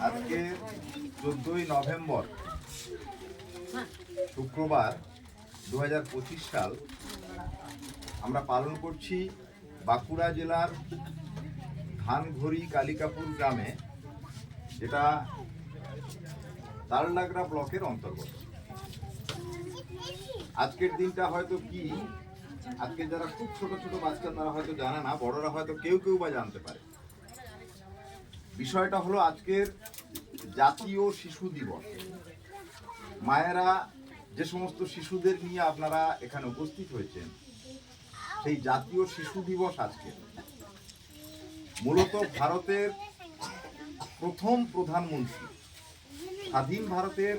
আজকে 14ই নভেম্বর শুক্রবার 2025 সাল আমরা পালন করছি বাঁকুড়া জেলার ধানঘড়ি কালিকাপুর গ্রামে, যেটা তালডাগরা ব্লকের অন্তর্গত। আজকের দিনটা হয়তো কি, আজকে যারা খুব ছোট ছোট বাচ্চা তারা হয়তো জানে না, বড়রা হয়তো কেউ কেউ বা জানতে পারে। বিষয়টা হলো আজকের জাতীয় শিশু দিবস। মায়েরা যে সমস্ত শিশুদের নিয়ে আপনারা এখানে উপস্থিত হয়েছেন, সেই জাতীয় শিশু দিবস আজকে মূলত ভারতের প্রথম প্রধানমন্ত্রী, স্বাধীন ভারতের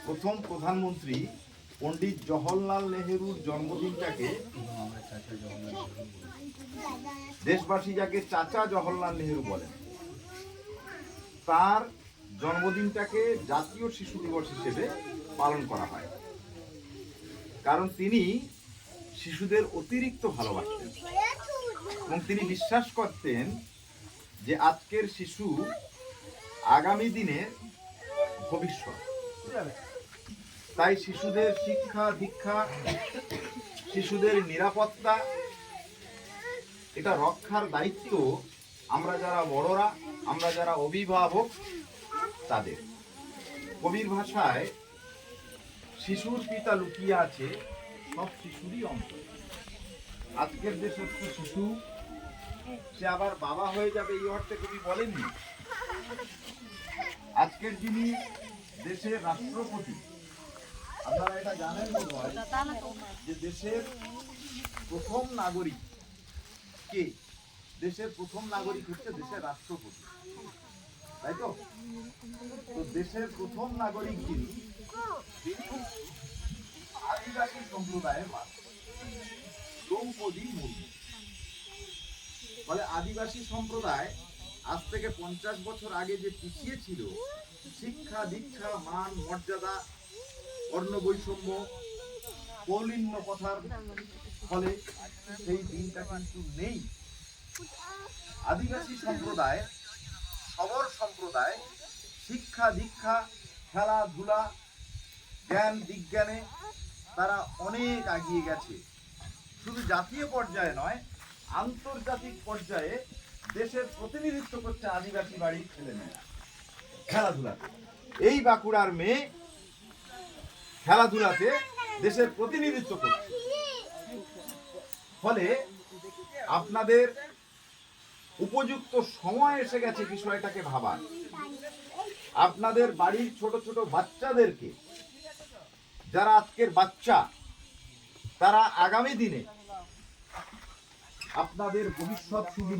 প্রথম প্রধানমন্ত্রী পণ্ডিত জওহরলাল নেহেরুর জন্মদিনটাকে দেশবাসী যাকে চাচা জওহরলাল নেহেরু বলেন, তার জন্মদিনটাকে জাতীয় শিশু দিবস হিসেবে পালন করা হয়। কারণ তিনি শিশুদের অতিরিক্ত ভালোবাসতেন এবং তিনি বিশ্বাস করতেন যে আজকের শিশু আগামী দিনের ভবিষ্যৎ। তাই শিশুদের শিক্ষা দীক্ষা, শিশুদের নিরাপত্তা, এটা রক্ষার দায়িত্ব আমরা যারা বড়রা, আমরা যারা অভিভাবক তাদের। কবির ভাষায় শিশুর পিতা লুকিয়ে আছে সব শিশুরই অন্তর। আজকের যে ছোট্ট শিশু, সে আবার বাবা হয়ে যাবে এই অর্থে কবি বলেননি। আজকের যিনি দেশের রাষ্ট্রপতি, আপনারা এটা জানেন বোধহয় যে দেশের প্রথম নাগরিক কে? দেশের প্রথম নাগরিক হচ্ছে দেশের রাষ্ট্রপতি, তাই তো? তো দেশের প্রথম নাগরিক যিনি, তিনি আদিবাসী সম্প্রদায়ের মানুষ, দ্রৌপদী মুর্মু। ফলে আদিবাসী সম্প্রদায় আজ থেকে 50 বছর আগে যে পিছিয়ে ছিল, শিক্ষা দীক্ষা, মান মর্যাদা, বর্ণ বৈষম্য, কৌলিন্য কথার ফলে সেই দিনটা কিন্তু নেই। আদিবাসী সম্প্রদায়, সবর সম্প্রদায়, শিক্ষা দীক্ষা, খেলাধুলা, জ্ঞান বিজ্ঞানে তারা অনেক এগিয়ে গেছে। শুধু জাতীয় পর্যায়ে নয়, আন্তর্জাতিক পর্যায়ে দেশের প্রতিনিধিত্ব করছে আদিবাসী বাড়ির ছেলেমেয়েরা খেলাধুলাতে। এই বাঁকুড়ার মেয়ে খেলাধুলাতে দেশের প্রতিনিধিত্ব করছে। ফলে আপনাদের উপযুক্ত সময় এসে গেছে বিষয়টাকে ভাবার। আপনাদের বাড়ির ছোট ছোট বাচ্চাদেরকে, যারা আজকের বাচ্চা, তারা আগামী দিনে আপনাদের ভবিষ্যৎ শুধু